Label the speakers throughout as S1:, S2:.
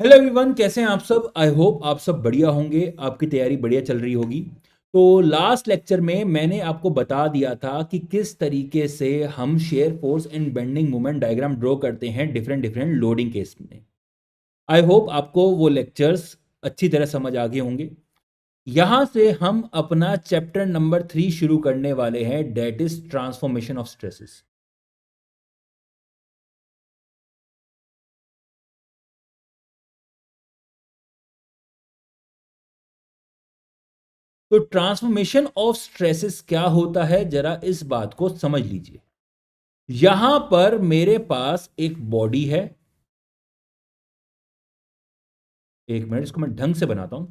S1: Hello everyone, कैसे हैं आप सब। आई होप आप सब बढ़िया होंगे, आपकी तैयारी बढ़िया चल रही होगी। तो लास्ट लेक्चर में मैंने आपको बता दिया था कि किस तरीके से हम shear force and bending moment diagram draw करते हैं डिफरेंट डिफरेंट लोडिंग केस में। आई होप आपको वो लेक्चर्स अच्छी तरह समझ आ गए होंगे। यहां से हम अपना चैप्टर नंबर 3 शुरू करने वाले हैं, that is transformation of stresses. तो ट्रांसफॉर्मेशन ऑफ स्ट्रेसेस क्या होता है, जरा इस बात को समझ लीजिए। यहां पर मेरे पास एक बॉडी है। एक मिनट, इसको मैं ढंग से बनाता हूं।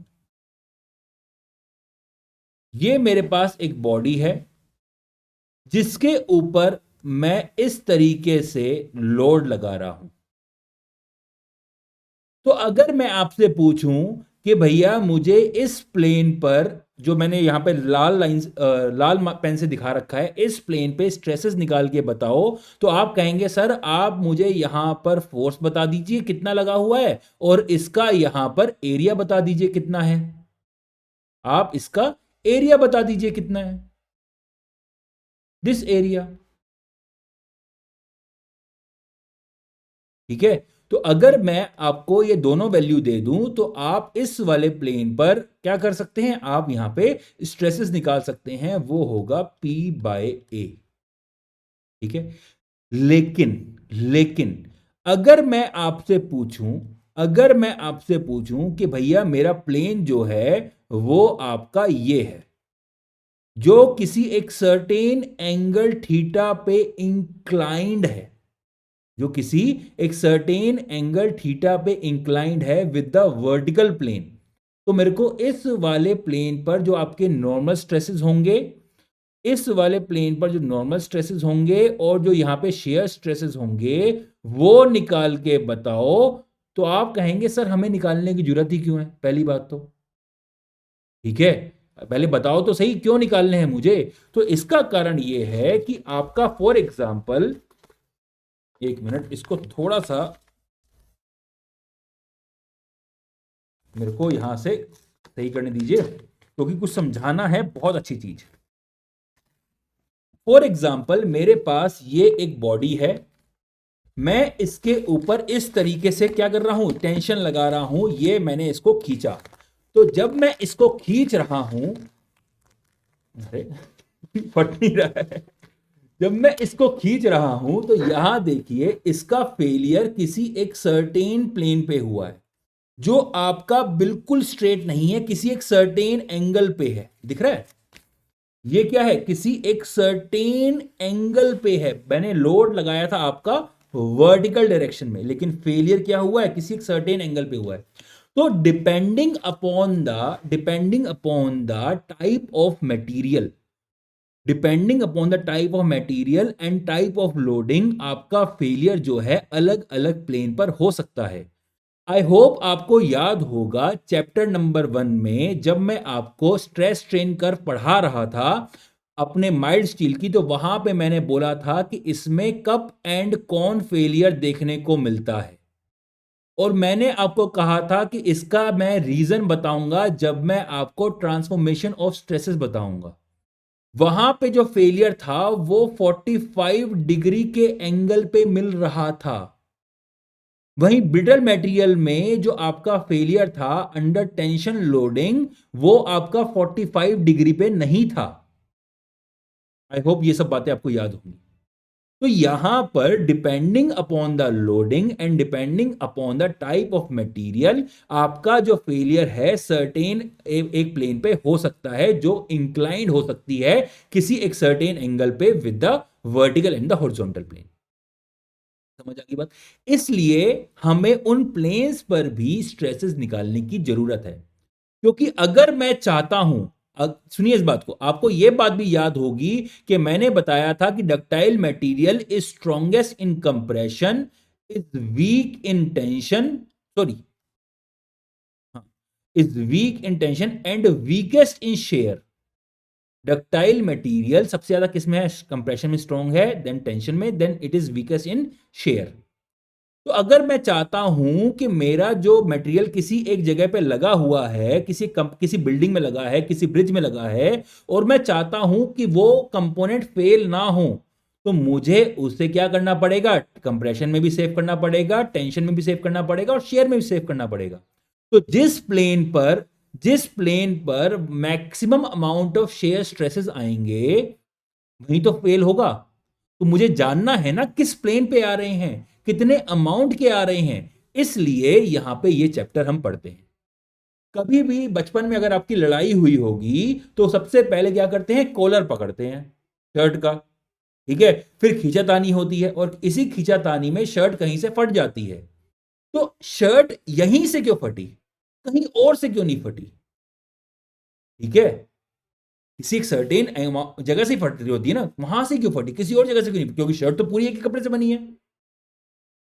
S1: ये मेरे पास एक बॉडी है जिसके ऊपर मैं इस तरीके से लोड लगा रहा हूं। तो अगर मैं आपसे पूछूं कि भैया मुझे इस प्लेन पर, जो मैंने यहां पे लाल लाइन लाल पेन से दिखा रखा है, इस प्लेन पे स्ट्रेसेस निकाल के बताओ, तो आप कहेंगे सर आप मुझे यहां पर फोर्स बता दीजिए कितना लगा हुआ है और इसका यहां पर एरिया बता दीजिए कितना है। आप इसका एरिया बता दीजिए कितना है, दिस एरिया। ठीक है। तो अगर मैं आपको ये दोनों वैल्यू दे दूं तो आप इस वाले प्लेन पर क्या कर सकते हैं, आप यहां पे स्ट्रेसेस निकाल सकते हैं, वो होगा P बाय ए। ठीक है। लेकिन लेकिन अगर मैं आपसे पूछूं, अगर मैं आपसे पूछूं कि भैया मेरा प्लेन जो है वो आपका ये है, जो किसी एक सर्टेन एंगल थीटा पे इंक्लाइंड है, जो किसी एक सर्टेन एंगल थीटा पे इंक्लाइंड है विद द वर्टिकल प्लेन, तो मेरे को इस वाले प्लेन पर जो आपके नॉर्मल स्ट्रेसेस होंगे, इस वाले प्लेन पर जो नॉर्मल स्ट्रेसेस होंगे और जो यहां पे शेयर स्ट्रेसेस होंगे वो निकाल के बताओ। तो आप कहेंगे सर हमें निकालने की जरूरत ही क्यों है, पहली बात तो। ठीक है, पहले बताओ तो सही क्यों निकालने हैं मुझे। तो इसका कारण ये है कि आपका फॉर एग्जांपल, एक मिनट इसको थोड़ा सा मेरे को यहां से सही करने दीजिए, क्योंकि कुछ समझाना है, बहुत अच्छी चीज। फॉर एग्जाम्पल मेरे पास ये एक बॉडी है, मैं इसके ऊपर इस तरीके से क्या कर रहा हूं, टेंशन लगा रहा हूं, ये मैंने इसको खींचा। तो जब मैं इसको खींच रहा हूं, अरे फट नहीं रहा है, जब मैं इसको खींच रहा हूं तो यहां देखिए इसका फेलियर किसी एक सर्टेन प्लेन पे हुआ है, जो आपका बिल्कुल स्ट्रेट नहीं है, किसी एक सर्टेन एंगल पे है। दिख रहा है, ये क्या है, किसी एक सर्टेन एंगल पे है। मैंने लोड लगाया था आपका वर्टिकल डायरेक्शन में, लेकिन फेलियर क्या हुआ है, किसी एक सर्टेन एंगल पे हुआ है। तो depending upon the type of material, depending upon the type of material and type of loading, आपका फेलियर जो है अलग अलग प्लेन पर हो सकता है। आई होप आपको याद होगा चैप्टर नंबर 1 में जब मैं आपको स्ट्रेस स्ट्रेन कर्व पढ़ा रहा था अपने माइल्ड स्टील की, तो वहां पे मैंने बोला था कि इसमें कप एंड कॉन फेलियर देखने को मिलता है, और मैंने आपको कहा था कि इसका मैं रीजन बताऊंगा जब मैं आपको ट्रांसफॉर्मेशन ऑफ स्ट्रेसेस बताऊंगा। वहां पे जो फेलियर था वो 45 डिग्री के एंगल पे मिल रहा था। वहीं ब्रिटल मटेरियल में जो आपका फेलियर था अंडर टेंशन लोडिंग, वो आपका 45 डिग्री पे नहीं था। आई होप ये सब बातें आपको याद होंगी। तो यहां पर depending upon the loading and depending upon the type of material, आपका जो फेलियर है सर्टेन एक प्लेन पे हो सकता है, जो इंक्लाइंड हो सकती है किसी एक सर्टेन एंगल पे with the vertical and the horizontal plane. समझ आ गई बात। इसलिए हमें उन प्लेन्स पर भी स्ट्रेसेस निकालने की जरूरत है, क्योंकि अगर मैं चाहता हूं, सुनिए इस बात को, आपको यह बात भी याद होगी कि मैंने बताया था कि ductile material is strongest in compression, is weak in tension, sorry, is weak in tension and weakest in shear. Ductile material सबसे ज्यादा किस में है, कंप्रेशन में स्ट्रॉन्ग है, देन टेंशन में, then it is weakest in shear. तो अगर मैं चाहता हूं कि मेरा जो मटेरियल किसी एक जगह पे लगा हुआ है, किसी बिल्डिंग में लगा है, किसी ब्रिज में लगा है, और मैं चाहता हूं कि वो कंपोनेंट फेल ना हो, तो मुझे उसे क्या करना पड़ेगा? कंप्रेशन में भी सेव करना पड़ेगा, टेंशन में भी सेव करना पड़ेगा, और शेयर में भी सेव करना पड़ेगा। तो जिस प्लेन पर maximum amount of shear stresses आएंगे, वहीं तो फेल होगा। तो मुझे जानना है ना किस प्लेन पे आ रहे हैं, कितने अमाउंट के आ रहे हैं। इसलिए यहां पे ये चैप्टर हम पढ़ते हैं। कभी भी बचपन में अगर आपकी लड़ाई हुई होगी, तो सबसे पहले क्या करते हैं? कॉलर पकड़ते हैं शर्ट का। ठीक है, फिर खींचातानी होती है, और इसी खींचातानी में शर्ट कहीं से फट जाती है। तो शर्ट यहीं से क्यों फटी, कहीं और से क्यों नहीं फटी? ठीक है, किसी एक सर्टेन जगह से फट रही होती है ना, वहां से क्यों फटी, किसी और जगह से क्यों नहीं? क्योंकि शर्ट तो पूरी एक ही कपड़े से बनी है।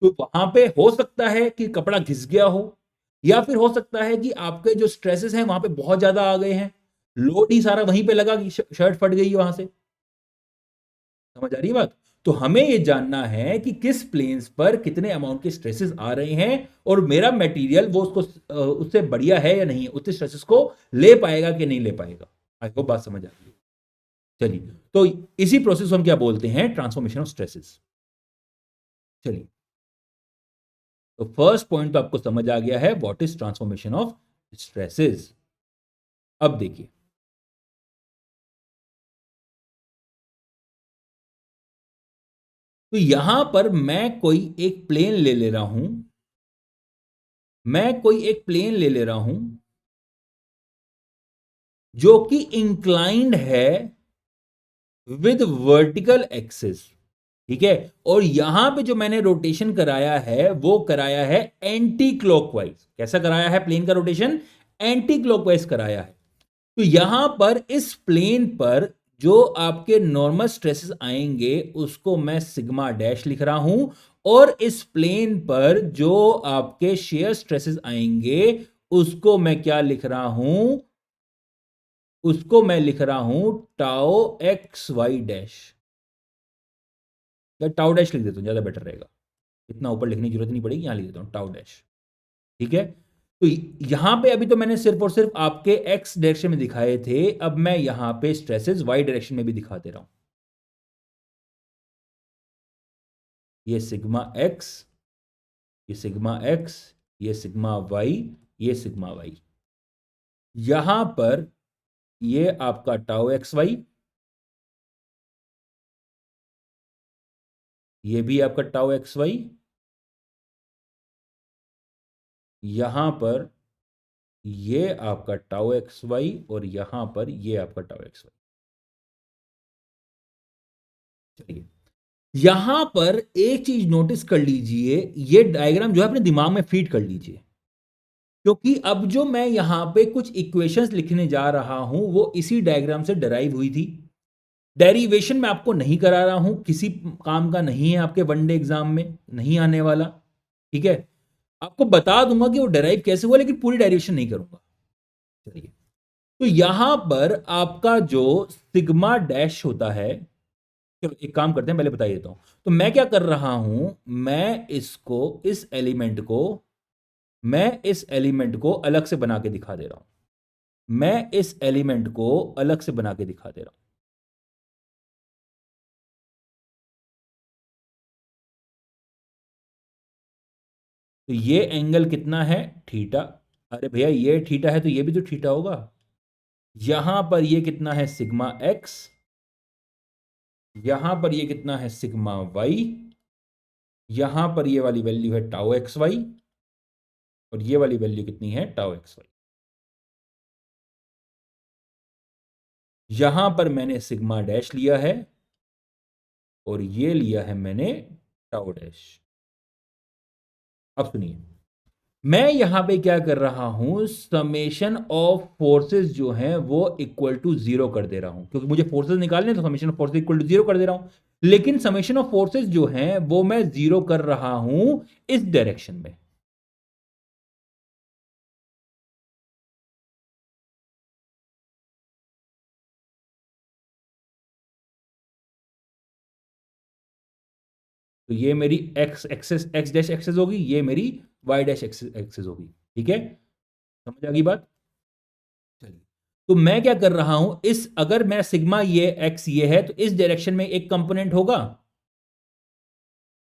S1: तो वहां पे हो सकता है कि कपड़ा घिस गया हो, या फिर हो सकता है कि आपके जो स्ट्रेसेस हैं वहां पे बहुत ज्यादा आ गए हैं, लोड ही सारा वहीं पे लगा कि शर्ट फट गई है वहां से। समझ आ रही है बात? तो हमें यह जानना है कि किस प्लेन्स पर कितने अमाउंट के स्ट्रेसेस आ रहे हैं, और मेरा मटेरियल वो उसको उससे बढ़िया है या नहीं, उतने स्ट्रेसेस को ले पाएगा कि नहीं ले पाएगा। आई होप बात समझ आ रही है। चलिए, तो इसी प्रोसेस को हम क्या बोलते हैं? Transformation of stresses. चलिए, तो फर्स्ट पॉइंट तो आपको समझ आ गया है, what is transformation of stresses. अब देखिए, तो यहां पर मैं कोई एक प्लेन ले ले रहा हूं, जो कि इंक्लाइंड है विद वर्टिकल एक्सिस। ठीक है, और यहां पे जो मैंने रोटेशन कराया है वो कराया है एंटी क्लॉकवाइज। कैसा कराया है प्लेन का रोटेशन? एंटी क्लॉकवाइज कराया है। तो यहां पर इस प्लेन पर जो आपके नॉर्मल स्ट्रेसेस आएंगे उसको मैं सिग्मा डैश लिख रहा हूं, और इस प्लेन पर जो आपके शेयर स्ट्रेसेस आएंगे उसको मैं क्या लिख रहा हूं? उसको मैं लिख रहा हूं टाओ एक्स वाई डैश, या टाउ डैश लिख देता हूं, ज्यादा बेटर रहेगा। इतना ऊपर लिखने की जरूरत नहीं पड़ेगी, यहां लिख देता हूं टाउ डैश। ठीक है, तो यहां पे अभी तो मैंने सिर्फ और सिर्फ आपके एक्स डायरेक्शन में दिखाए थे, अब मैं यहां पे स्ट्रेसेस वाई डायरेक्शन में भी दिखा दे रहा हूं। ये सिग्मा एक्स, ये सिग्मा एक्स, ये सिग्मा वाई, ये सिग्मा वाई। यहां पर ये आपका टाउ एक्स वाई, ये भी आपका टाउ एक्स वाई, यहां पर ये आपका टाउ एक्स वाई, और यहां पर ये आपका टाउ एक्स वाई। चलिए, यहां पर एक चीज नोटिस कर लीजिए, ये डायग्राम जो है अपने दिमाग में फीड कर लीजिए, क्योंकि अब जो मैं यहां पे कुछ इक्वेशंस लिखने जा रहा हूं वो इसी डायग्राम से डराइव हुई थी। डेरिवेशन मैं आपको नहीं करा रहा हूं, किसी काम का नहीं है, आपके वनडे एग्जाम में नहीं आने वाला। ठीक है, आपको बता दूंगा कि वो डेराइव कैसे हुआ, लेकिन पूरी डेरिवेशन नहीं करूंगा। चलिए, तो यहां पर आपका जो सिग्मा डैश होता है, चलो एक काम करते हैं, पहले बता देता हूं। तो मैं क्या कर रहा हूं, मैं इसको इस एलिमेंट को मैं इस एलिमेंट को अलग से बना के दिखा दे रहा हूं। मैं इस एलिमेंट को अलग से बना के दिखा दे रहा हूं। तो ये एंगल कितना है? थीटा। अरे भैया, ये थीटा है तो ये भी तो थीटा होगा। यहां पर ये कितना है? Sigma x. यहां पर ये कितना है? Sigma y. यहां पर ये वाली वैल्यू है टाउ एक्स वाई, और ये वाली वैल्यू कितनी है? Tau x y. यहां पर मैंने सिग्मा डैश लिया है, और ये लिया है मैंने टाउ डैश। अब सुनिए, मैं यहां पे क्या कर रहा हूं, समेशन ऑफ फोर्सेस जो हैं वो इक्वल टू जीरो कर दे रहा हूं, क्योंकि मुझे फोर्सेस निकालने, तो summation of forces equal to zero कर दे रहा हूं। लेकिन समेशन ऑफ फोर्सेस जो हैं वो मैं जीरो कर रहा हूं इस डायरेक्शन में। तो ये मेरी एक्स डैश एक्सेस होगी, ये मेरी वाई डैश एक्सेस होगी। ठीक है, समझ आ गई बात? चलिए, तो मैं क्या कर रहा हूं, इस अगर मैं सिग्मा ये एक्स ये है तो इस डायरेक्शन में एक कंपोनेंट होगा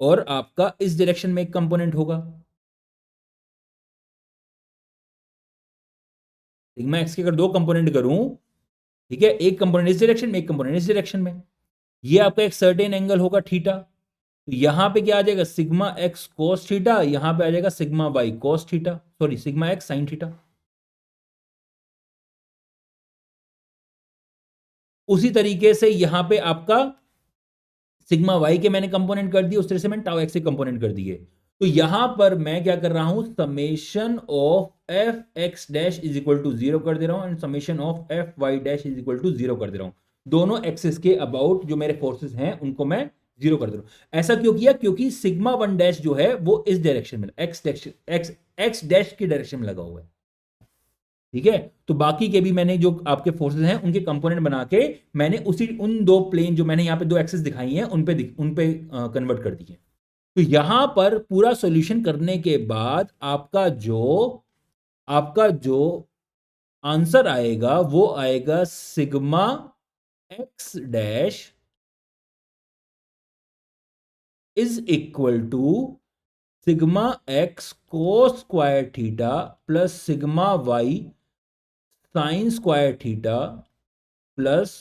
S1: और आपका इस डायरेक्शन में एक कंपोनेंट होगा। सिग्मा एक्स के अगर दो कंपोनेंट करूं, ठीक है, एक कंपोनेंट इस डायरेक्शन में, एक कंपोनेंट इस डायरेक्शन में, ये आपका एक सर्टेन एंगल होगा थीटा। तो यहां पे क्या आ जाएगा, सिग्मा एक्स कोस थीटा, यहां पे आ जाएगा sigma y cos theta, sorry sigma x sine theta. उसी तरीके से यहां पे आपका सिग्मा वाई के मैंने कंपोनेंट कर दिए, उस तरह से मैंने टाउ एक्स के कंपोनेंट कर दिए। तो यहां पर मैं क्या कर रहा हूं, summation of F x dash is equal to zero कर दे रहा हूं and summation of F y dash is equal to zero कर दे रहा हूं। दोनों एक्सिस के अबाउट जो मेरे फोर्सेस हैं उनको मैं जीरो कर दे रहा हूं। ऐसा क्यों किया, क्योंकि सिग्मा वन डैश जो है वो इस डायरेक्शन में एक्स डैश की डायरेक्शन में लगा हुआ है। ठीक है, तो बाकी के भी मैंने जो आपके फोर्सेस हैं उनके कंपोनेंट बना के मैंने उसी उन दो प्लेन जो मैंने यहां पे दो एक्सेस दिखाई हैं उन पे कन्वर्ट कर दिए। तो यहां पर पूरा सॉल्यूशन करने के बाद आपका जो आंसर आएगा वो आएगा sigma x dash is equal to sigma x cos square theta plus sigma y sine square theta plus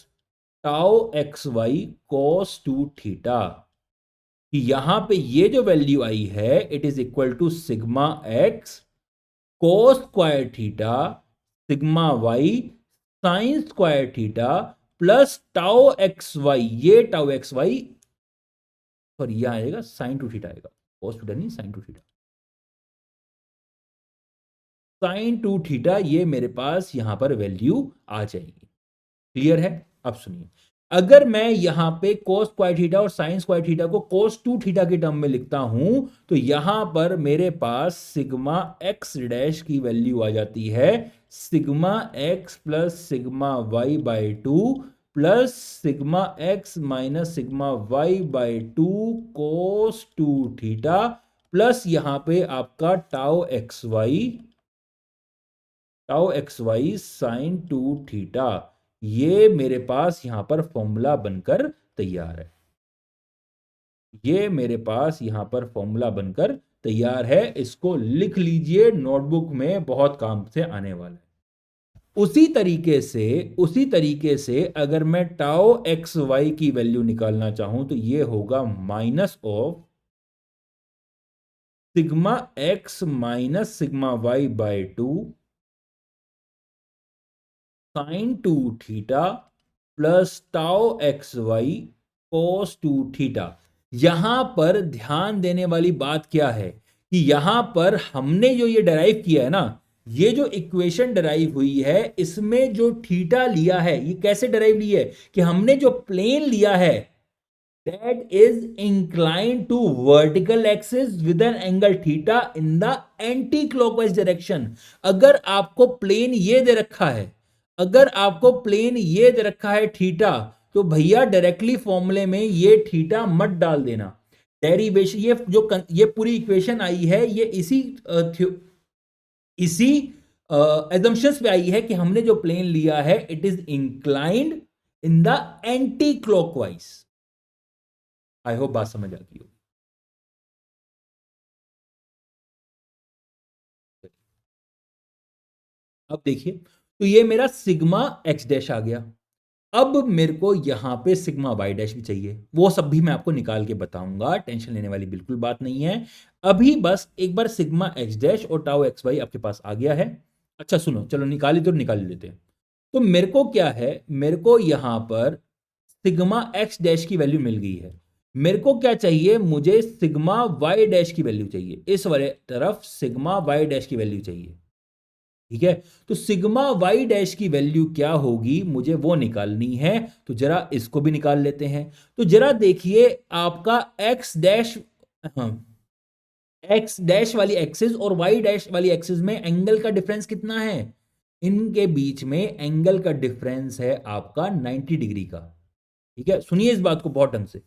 S1: tau x y cos two theta. कि यहां पे ये जो वैल्यू आई है it is equal to sigma x cos square theta sigma y sine square theta plus tau x y, ये tau x y sorry यह आएगा साइन टू थीटा आएगा, कॉस थीटा नहीं sine two theta, sign two theta ये मेरे पास यहां पर value आ जाएगी। क्लियर है? अब सुनिए, अगर मैं यहां पे cos स्क्वायर थीटा और sin स्क्वायर थीटा को cos टू थीटा के टर्म में लिखता हूं तो यहां पर मेरे पास सिग्मा एक्स डैश की वैल्यू आ जाती है sigma x plus sigma y by two plus sigma x minus sigma y by two cos two theta plus यहां पे आपका tau x y sine two theta. ये मेरे पास यहां पर फॉर्मूला बनकर तैयार है, ये मेरे पास यहां पर फॉर्मूला बनकर तैयार है। इसको लिख लीजिए, नोटबुक में बहुत काम से आने वाला है। उसी तरीके से अगर मैं टाउ एक्स वाई की वैल्यू निकालना चाहूं तो ये होगा minus of sigma x minus sigma y by two sine two theta plus tau x y cos two theta. यहां पर ध्यान देने वाली बात क्या है कि यहां पर हमने जो ये डराइव किया है ना, ये जो इक्वेशन डराइव हुई है इसमें जो थीटा लिया है, ये कैसे डराइव लिया है कि हमने जो प्लेन लिया है that is inclined to vertical axis with an angle theta in the anti clockwise direction। अगर आपको प्लेन ये दे रखा है, अगर आपको प्लेन ये दे रखा है थीटा, तो भैया डायरेक्टली फॉर्मूले में ये थीटा मत डाल देना। डेरिवेशन ये पूरी इक्वेशन आई है ये इसी एजम्पशंस पे आई है कि हमने जो प्लेन लिया है it is inclined in the anti clockwise. I hope बात समझ आ गई हो। अब देखिए, तो ये मेरा सिग्मा एक्स डैश आ गया। अब मेरे को यहां पे सिग्मा वाई डैश भी चाहिए, वो सब भी मैं आपको निकाल के बताऊंगा, टेंशन लेने वाली बिल्कुल बात नहीं है। अभी बस एक बार सिग्मा एक्स डैश और टाउ एक्स वाई आपके पास आ गया है। अच्छा सुनो, चलो निकाल ही लेते हैं। तो मेरे को क्या है, मेरे को यहां पर सिग्मा एक्स डैश की वैल्यू मिल गई है। मेरे को क्या चाहिए, मुझे सिग्मा वाई डैश की वैल्यू चाहिए, इस वाले तरफ सिग्मा वाई डैश की वैल्यू चाहिए। ठीक है, तो सिग्मा वाई डैश की वैल्यू क्या होगी मुझे वो निकालनी है। तो जरा इसको भी निकाल लेते हैं। तो जरा देखिए आपका एक्स डैश, एक्स डैश वाली एक्सिस और वाई डैश वाली एक्सिस में एंगल का डिफरेंस कितना है, इनके बीच में एंगल का डिफरेंस है आपका 90 डिग्री का। ठीक है, सुनिए इस बात को बहुत ढंग से।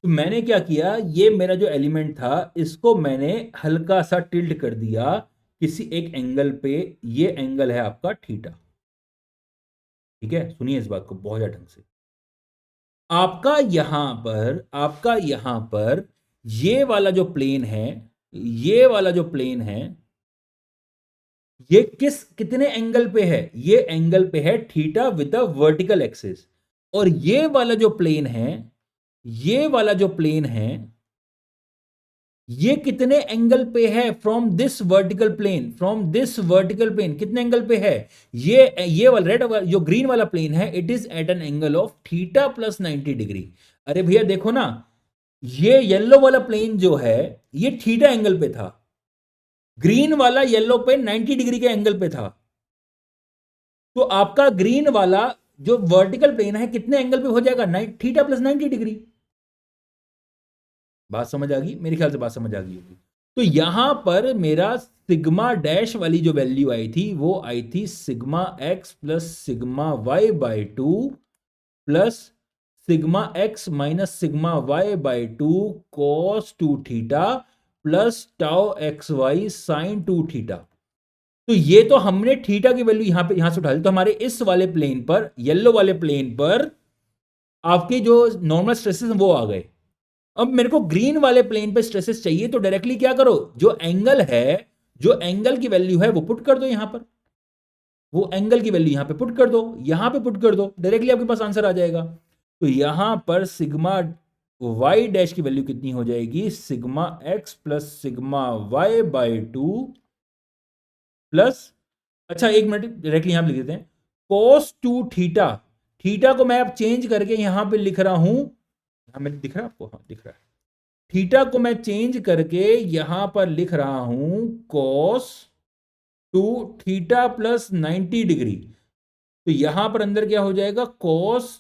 S1: तो मैंने क्या किया, ये मेरा जो एलिमेंट था इसको मैंने हल्का सा टिल्ट कर दिया किसी एक एंगल पे। ये एंगल है आपका थीटा। ठीक है, सुनिए इस बात को बहुत ज्यादा ढंग से। आपका यहां पर ये वाला जो प्लेन है, ये वाला जो प्लेन है, ये कितने एंगल पे है? ये एंगल पे है theta with the vertical axis. और ये वाला जो प्लेन है, ये वाला जो प्लेन है, ये कितने एंगल पे है? From this vertical plane, from this vertical plane कितने एंगल पे है? ये वाला रेड वाला जो ग्रीन वाला प्लेन है, it is at an angle of theta plus 90 degree. अरे भैया देखो ना, ये येलो वाला प्लेन जो है ये थीटा एंगल पे था, ग्रीन वाला येलो पे 90 डिग्री के एंगल पे था। तो आपका ग्रीन वाला जो वर्टिकल प्लेन है कितने एंगल पे हो जाएगा? Theta plus 90 degree. बात समझ आ गई? मेरे ख्याल से बात समझ आ गई होगी। तो यहां पर मेरा सिग्मा डैश वाली जो वैल्यू आई थी वो आई थी sigma x plus sigma y by two plus sigma x minus sigma y by two cos two theta plus tau x y sine two theta. तो ये तो हमने थीटा की वैल्यू यहां से उठा ली। तो हमारे इस वाले प्लेन पर, येलो वाले प्लेन पर आपके जो नॉर्मल स्ट्रेसेस वो आ गए। अब मेरे को ग्रीन वाले प्लेन पे स्ट्रेसेस चाहिए, तो डायरेक्टली क्या करो, जो एंगल है, जो एंगल की वैल्यू है वो पुट कर दो यहां पर। वो एंगल की वैल्यू यहां पे पुट कर दो, यहां पे पुट कर दो, डायरेक्टली आपके पास आंसर आ जाएगा। तो यहां पर सिग्मा वाई डैश की वैल्यू कितनी हो जाएगी? Sigma x plus sigma y by two plus, अच्छा एक मिनट डायरेक्टली यहां पे लिख देते हैं, cos टू थीटा। थीटा को मैं अब चेंज करके यहां पे लिख रहा हूं, यहां में दिख रहा है आपको? हाँ दिख रहा है। थीटा को मैं चेंज करके यहां पर लिख रहा हूं cos two theta plus 90 degree. तो यहां पर अंदर क्या हो जाएगा? cos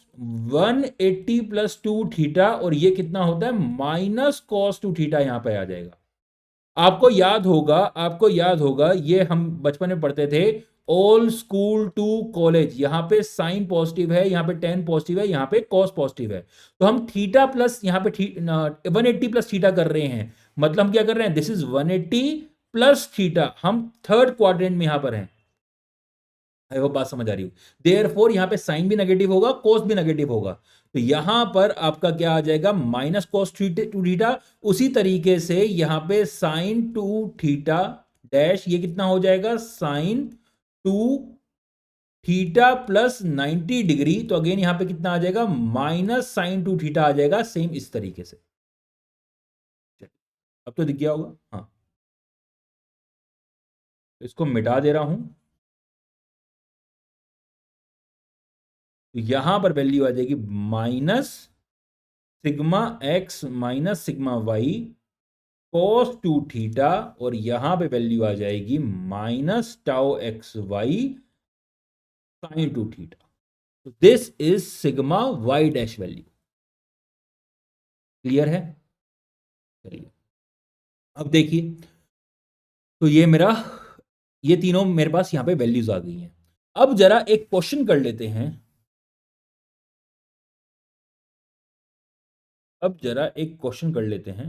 S1: 180 प्लस टू थीटा, और ये कितना होता है? माइनस cos टू थीटा यहां पे आ जाएगा। आपको याद होगा ये हम बचपन में पढ़ते थे, ऑल स्कूल टू कॉलेज। यहां पे साइन पॉजिटिव है, यहां पे टेन पॉजिटिव है, यहां पे कॉस पॉजिटिव है। तो हम थीटा प्लस यहां पे 180 प्लस थीटा कर रहे हैं। मतलब हम क्या कर रहे हैं? This is 180 plus theta. हम थर्ड क्वाड्रेंट में यहां पर हैं। आई होप बात समझ आ रही हो। देयरफॉर यहां पे साइन भी नेगेटिव होगा, कोस भी नेगेटिव होगा। तो यहां पर आपका क्या आ जाएगा? Minus cos two theta. उसी तरीके से यहां पे साइन टू थीटा डैश, ये कितना हो जाएगा? Sign two theta plus 90 degree. तो अगेन यहां पे कितना आ जाएगा? माइनस साइन टू थीटा आ जाएगा, सेम इस तरीके से। अब तो दिख गया होगा। हाँ, तो इसको मिटा दे रहा हूं। तो यहां पर वैल्यू आ जाएगी minus sigma x minus sigma y cos two theta, और यहां पे वैल्यू आ जाएगी minus tau x y sine two theta. तो this is sigma y dash value. Clear है? चलिए अब देखिए, तो ये मेरा, ये तीनों मेरे पास यहां पे वैल्यूज आ गई हैं। अब जरा एक क्वेश्चन कर लेते हैं। अब जरा एक क्वेश्चन कर लेते हैं।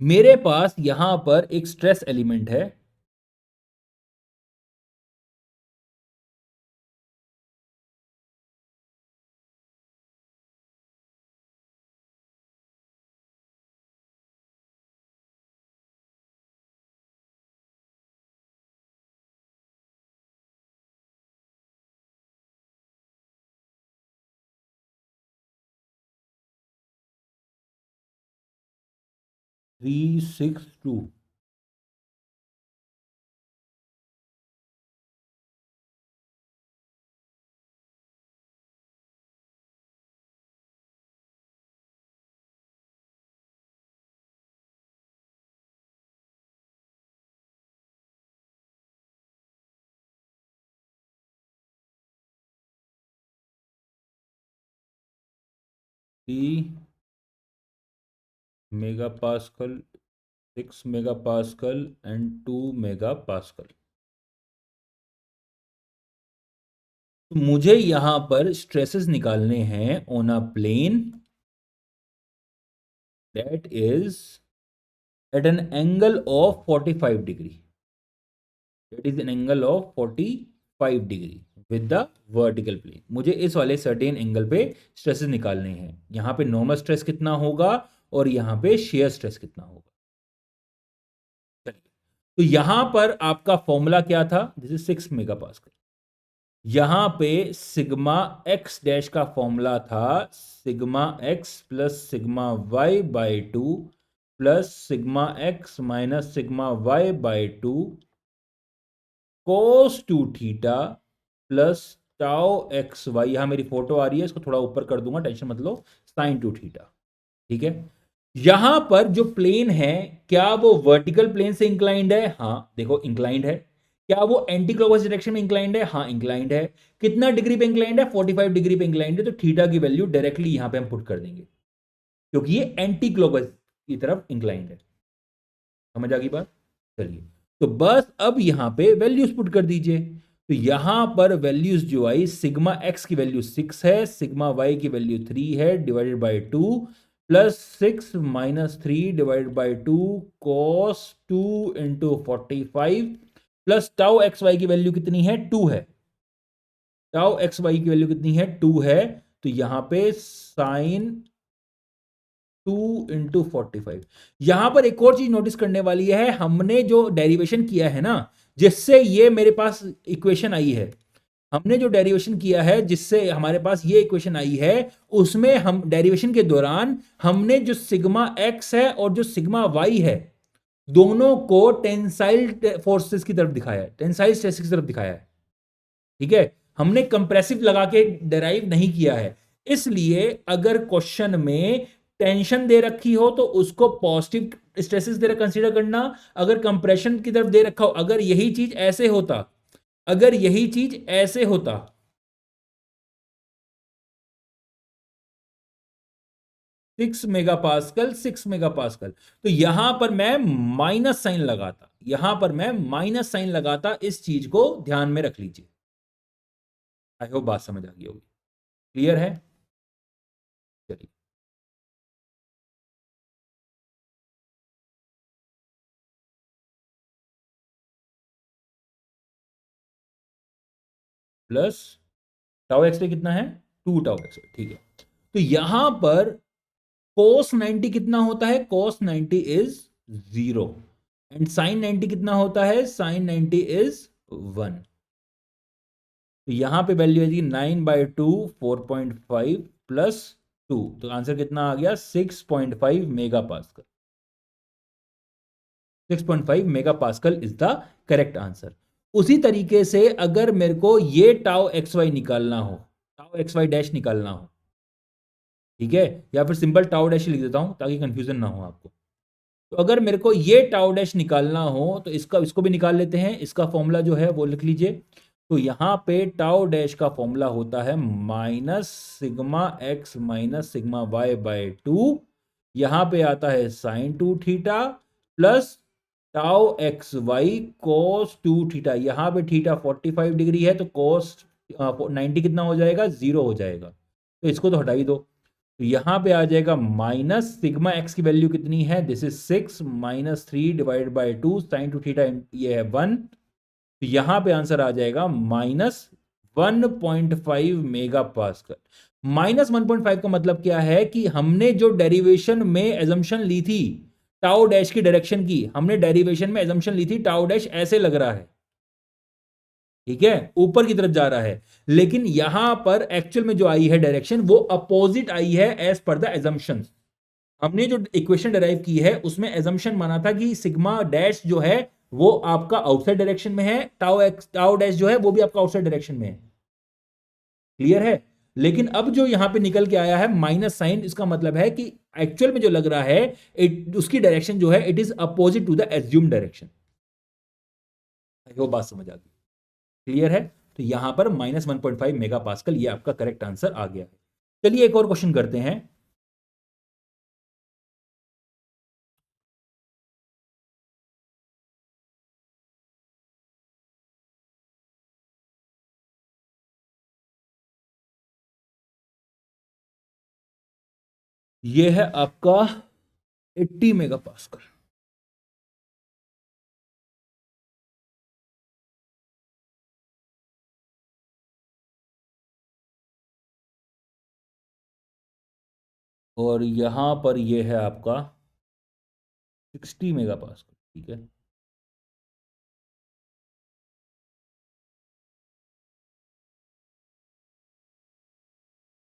S1: मेरे पास यहां पर एक स्ट्रेस एलिमेंट है, three six two. Three mega pascal, 6 mega pascal and 2 mega pascal. तो मुझे यहां पर स्ट्रेसेस निकालने हैं on a plane that is at an angle of 45 degree, that is an angle of 45 degree with the vertical plane. मुझे इस वाले certain angle पे स्ट्रेसेस निकालने हैं। यहां पे नॉर्मल स्ट्रेस कितना होगा और यहां पे शेयर स्ट्रेस कितना होगा। चलिए, तो यहां पर आपका फॉर्मूला क्या था, दिस इज 6 मेगा। यहां पे सिग्मा एक्स डैश का फॉर्मूला था sigma x plus sigma y by two plus sigma x minus sigma y by two cos two theta plus tau x y. यहां मेरी फोटो आ रही है, इसको थोड़ा ऊपर कर दूंगा, टेंशन मत लो, साइन टू थीटा। ठीक है, यहां पर जो प्लेन है क्या वो वर्टिकल प्लेन से इंक्लाइंड है? हाँ, देखो इंक्लाइंड है। क्या वो एंटी क्लॉकवाइज डायरेक्शन में इंक्लाइंड है? हाँ इंक्लाइंड है। कितना डिग्री पे इंक्लाइंड है? 45 डिग्री पे इंक्लाइंड है। तो थीटा की वैल्यू डायरेक्टली यहां पे हम पुट कर देंगे, क्योंकि ये एंटी क्लॉकवाइज की तरफ इंक्लाइंड है। समझ आ गई बात? चलिए, तो बस अब यहां पे वैल्यूज पुट कर दीजिए। तो यहां पर वैल्यूज जो आई, सिग्मा एक्स की वैल्यू 6 है, सिग्मा वाई की वैल्यू 3 है, divided by 2 plus 6 minus 3 divided by 2 cos 2 into 45 plus tau x y की वैल्यू कितनी है? 2 है। टाउ एक्स वाई की वैल्यू कितनी है? 2 है। तो यहां पे साइन 2 इंटू 45। यहां पर एक और चीज नोटिस करने वाली है, हमने जो डेरिवेशन किया है ना, जिससे ये मेरे पास इक्वेशन आई है, हमने जो डेरिवेशन किया है जिससे हमारे पास ये इक्वेशन आई है, उसमें हम डेरिवेशन के दौरान हमने जो सिग्मा एक्स है और जो सिग्मा वाई है, दोनों को टेंसाइल फोर्सेस की तरफ दिखाया है, टेंसाइल स्ट्रेस की तरफ दिखाया है। ठीक है, हमने कंप्रेसिव लगा के डेराइव नहीं किया है। इसलिए अगर क्वेश्चन में टेंशन दे रखी हो तो उसको पॉजिटिव स्ट्रेसेस दे कंसीडर करना, अगर कंप्रेशन की तरफ दे रखा हो, अगर यही चीज ऐसे होता, अगर यही चीज ऐसे होता, 6 मेगा पास्कल, 6 मेगा पास्कल, तो यहां पर मैं माइनस साइन लगाता, यहां पर मैं माइनस साइन लगाता। इस चीज को ध्यान में रख लीजिए। आई होप बात समझ आ गई होगी। क्लियर है? चलिए, प्लस टाउ एक्स पे कितना है? 2 टाउ एक्स। ठीक है, तो यहां पर cos 90 कितना होता है? cos 90 इज 0 एंड sin 90 कितना होता है? sin 90 is 1। तो यहां पे वैल्यू है जी 9/2 4.5 प्लस 2, तो आंसर कितना आ गया? 6.5 mega pascal. 6.5 mega pascal is the correct answer. उसी तरीके से अगर मेरे को ये टाउ एक्स वाई निकालना हो, टाउ एक्स वाई डैश निकालना हो, ठीक है, या फिर सिंपल टाउ डैश लिख देता हूं ताकि कंफ्यूजन ना हो आपको। तो अगर मेरे को ये टाउ डैश निकालना हो तो इसका इसको भी निकाल लेते हैं। इसका फॉर्मूला जो है वो लिख लीजिए। तो यहां पे टाउ डैश का फॉर्मूला होता है minus sigma x minus sigma y by 2। यहां पे आता है sine 2 theta plus tau x y cos 2 theta. यहां पे थीटा 45 डिग्री है तो कोस 90 कितना हो जाएगा? 0 हो जाएगा। तो इसको तो हटा ही दो। तो यहां पे आ जाएगा माइनस सिग्मा एक्स की वैल्यू कितनी है? This is 6 minus 3 divide by 2 sine 2 theta, ये है 1। तो यहां पे आंसर आ जाएगा -1.5 मेगा पास्कल। -1.5 का मतलब क्या है कि हमने जो डेरिवेशन में एजम्पशन ली थी टाउ डैश की डायरेक्शन की, हमने डेरिवेशन में एजम्पशन ली थी टाउ डैश ऐसे लग रहा है, ठीक है, ऊपर की तरफ जा रहा है, लेकिन यहां पर एक्चुअल में जो आई है डायरेक्शन वो अपोजिट आई है एज पर द एजम्पशन। हमने जो इक्वेशन डिराइव की है उसमें एजम्पशन माना था कि सिग्मा डैश जो है वो आपका आउटसाइड डायरेक्शन में है, टाउ एक्स टाउ डैश जो है वो भी आपका आउटसाइड डायरेक्शन में है। क्लियर है? लेकिन अब जो यहां पे निकल के आया है माइनस साइन, इसका मतलब है कि एक्चुअल में जो लग रहा है उसकी डायरेक्शन जो है it is opposite to the assume direction. वो बात समझ आ गई? क्लियर है? तो यहां पर -1.5 मेगा पास्कल ये आपका करेक्ट आंसर आ गया है। चलिए एक और क्वेश्चन करते हैं। ये है आपका 80 मेगापास्कल। और यहां पर ये है आपका 60 मेगापास्कल। ठीक है,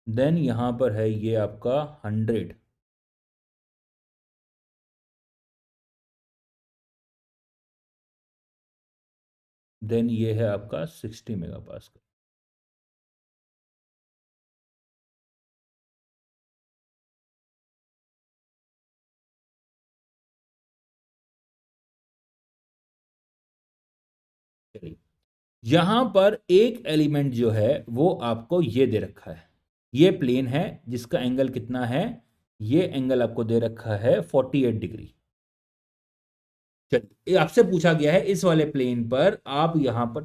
S1: देन यहां पर है ये आपका 100। देन ये है आपका 60 मेगापास्कल। चलिए, यहां पर एक एलिमेंट जो है वो आपको ये दे रखा है। ये प्लेन है जिसका एंगल कितना है, ये एंगल आपको दे रखा है 48 डिग्री। चलिए, आपसे पूछा गया है इस वाले प्लेन पर आप यहां पर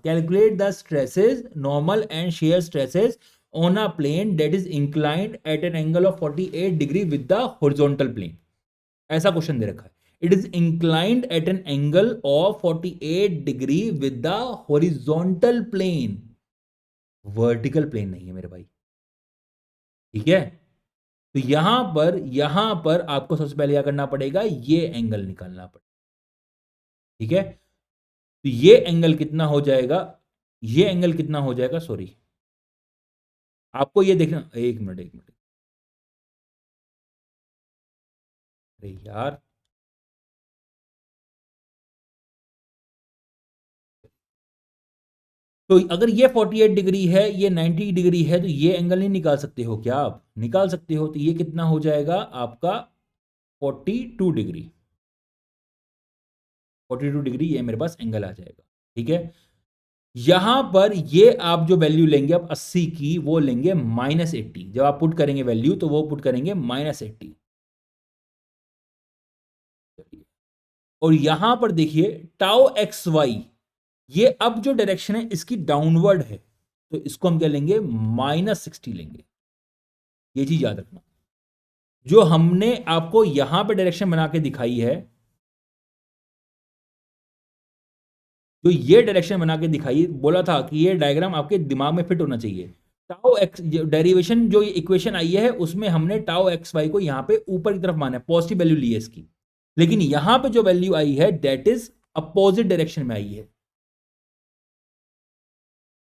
S1: calculate the stresses, normal and shear stresses on a plane that is inclined at an angle of 48 degree with the horizontal plane. ऐसा क्वेश्चन दे रखा है। It is inclined at an angle of 48 degree with the horizontal plane, vertical plane नहीं है मेरे भाई। ठीक है, तो यहां पर आपको सबसे पहले क्या करना पड़ेगा, ये एंगल निकालना पड़ेगा। ठीक है, तो ये एंगल कितना हो जाएगा, ये एंगल कितना हो जाएगा, सॉरी, आपको ये देखना, एक मिनट एक मिनट, अरे यार, तो अगर ये 48 डिग्री है, ये 90 डिग्री है, तो ये एंगल नहीं निकाल सकते हो क्या, आप निकाल सकते हो। तो ये कितना हो जाएगा आपका 42 डिग्री। 42 डिग्री ये मेरे पास एंगल आ जाएगा। ठीक है, यहां पर ये आप जो वैल्यू लेंगे आप 80 की, वो लेंगे -80। जब आप पुट करेंगे वैल्यू तो वो पुट करेंगे -80। और यहां पर देखिए टाउ एक्स वाई, ये अब जो डायरेक्शन है इसकी डाउनवर्ड है, तो इसको हम क्या लेंगे, -60 लेंगे। ये चीज याद रखना, जो हमने आपको यहां पे डायरेक्शन बना के दिखाई है, जो ये डायरेक्शन बना के दिखाई, बोला था कि ये डायग्राम आपके दिमाग में फिट होना चाहिए। टाउ एक्स डेरिवेशन जो इक्वेशन आई है उसमें हमने टाउ एक्स वाई को यहां पे ऊपर की तरफ माना है, पॉजिटिव वैल्यू ली है इसकी। लेकिन यहां पे जो वैल्यू आई है दैट इज अपोजिट डायरेक्शन में आई है।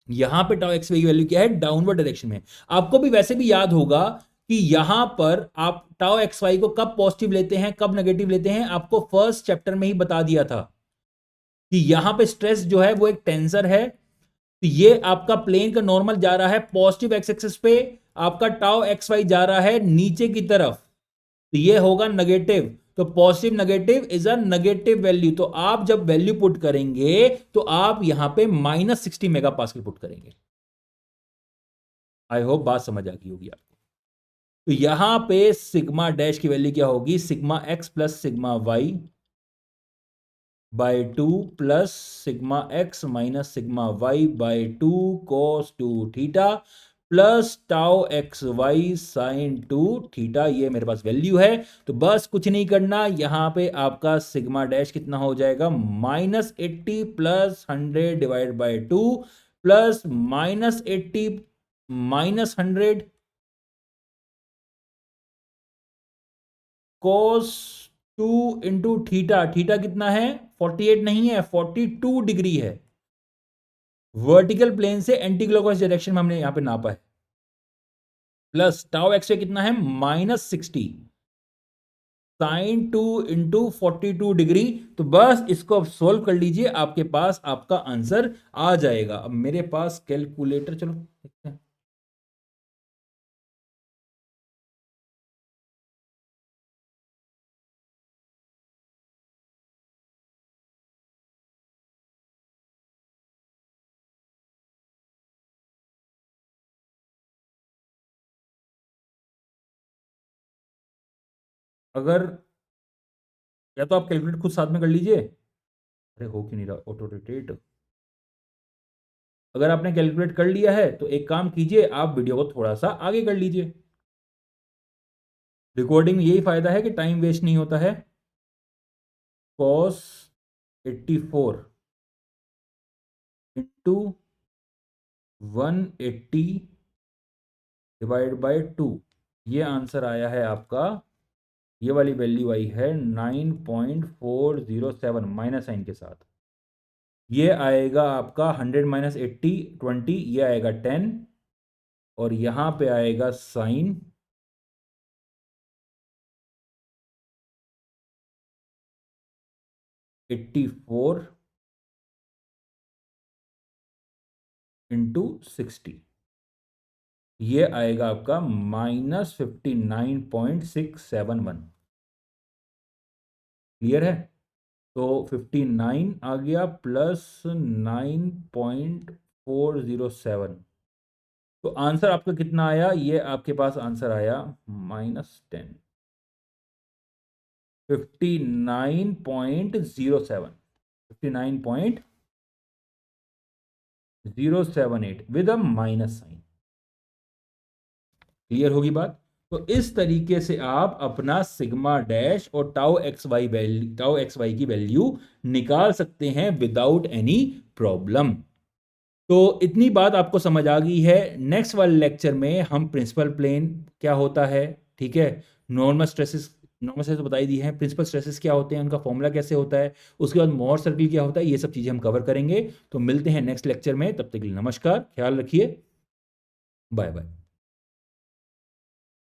S1: यहां पे टाउ एक्स वाई की वैल्यू क्या है, डाउनवर्ड डायरेक्शन में। आपको भी वैसे भी याद होगा कि यहां पर आप टाउ एक्स वाई को कब पॉजिटिव लेते हैं कब नेगेटिव लेते हैं, आपको फर्स्ट चैप्टर में ही बता दिया था कि यहां पे स्ट्रेस जो है वो एक टेंसर है। तो ये आपका प्लेन का नॉर्मल जा रहा है पॉजिटिव एक्स एक्सिस पे, आपका टाउ एक्स वाई जा रहा है नीचे की तरफ, तो ये होगा नेगेटिव। तो positive negative is a negative value, तो आप जब वैल्यू पुट करेंगे तो आप यहां पे -60 मेगा पास्कल पुट करेंगे। आई होप बात समझ आ गई होगी आपको। तो यहां पे सिग्मा डैश की वैल्यू क्या होगी, sigma x plus sigma y by 2 plus sigma x minus sigma y by 2 cos 2 theta plus tau x y sine 2 theta. ये मेरे पास वैल्यू है, तो बस कुछ नहीं करना, यहां पे आपका सिग्मा डैश कितना हो जाएगा, -80 plus 100 divide by 2 plus -80 -100 cos 2 into theta. Theta कितना है, 48 नहीं है, 42 डिग्री है। वर्टिकल प्लेन से एंटी क्लॉकवाइज डायरेक्शन में हमने यहां पे नापा है। प्लस टाउ एक्स कितना है, -60 sin 2 इंटू 42 डिग्री। तो बस इसको अब सोल्व कर लीजिए, आपके पास आपका आंसर आ जाएगा। अब मेरे पास कैलकुलेटर, चलो देखते हैं। अगर, या तो आप कैलकुलेट खुद साथ में कर लीजिए, अरे हो क्यों नहीं रहा ऑटो रोटेट। अगर आपने कैलकुलेट कर लिया है तो एक काम कीजिए, आप वीडियो को थोड़ा सा आगे कर लीजिए। रिकॉर्डिंग में यही फायदा है कि टाइम वेस्ट नहीं होता है। cos 84 इंटू 180 डिवाइड बाय 2, ये आंसर आया है आपका। ये वाली वैल्यू आई है 9.407 माइनस साइन के साथ। ये आएगा आपका 100 माइनस 80 20, ये आएगा 10, और यहां पे आएगा साइन 84 इंटू 60, ये आएगा आपका -59.671। क्लियर है? तो 59 आ गया प्लस 9.407, तो आंसर आपका कितना आया? ये आपके पास आंसर आया -10, 59.07, 59.078 with a minus sign. Clear होगी बात? तो इस तरीके से आप अपना सिग्मा डैश और टाउ एक्स वाई की वैल्यू निकाल सकते हैं विदाउट एनी प्रॉब्लम। तो इतनी बात आपको समझ आ गई है। नेक्स्ट वाले लेक्चर में हम प्रिंसिपल प्लेन क्या होता है, ठीक है, नॉर्मल स्ट्रेसेस तो बताई दी है, प्रिंसिपल स्ट्रेसेस क्या होते हैं, उनका फॉर्मूला कैसे होता है, उसके बाद मोर सर्किल क्या होता है, ये सब चीज़ें हम कवर करेंगे। तो मिलते हैं नेक्स्ट लेक्चर में, तब तक के लिए नमस्कार, ख्याल रखिए, बाय बाय।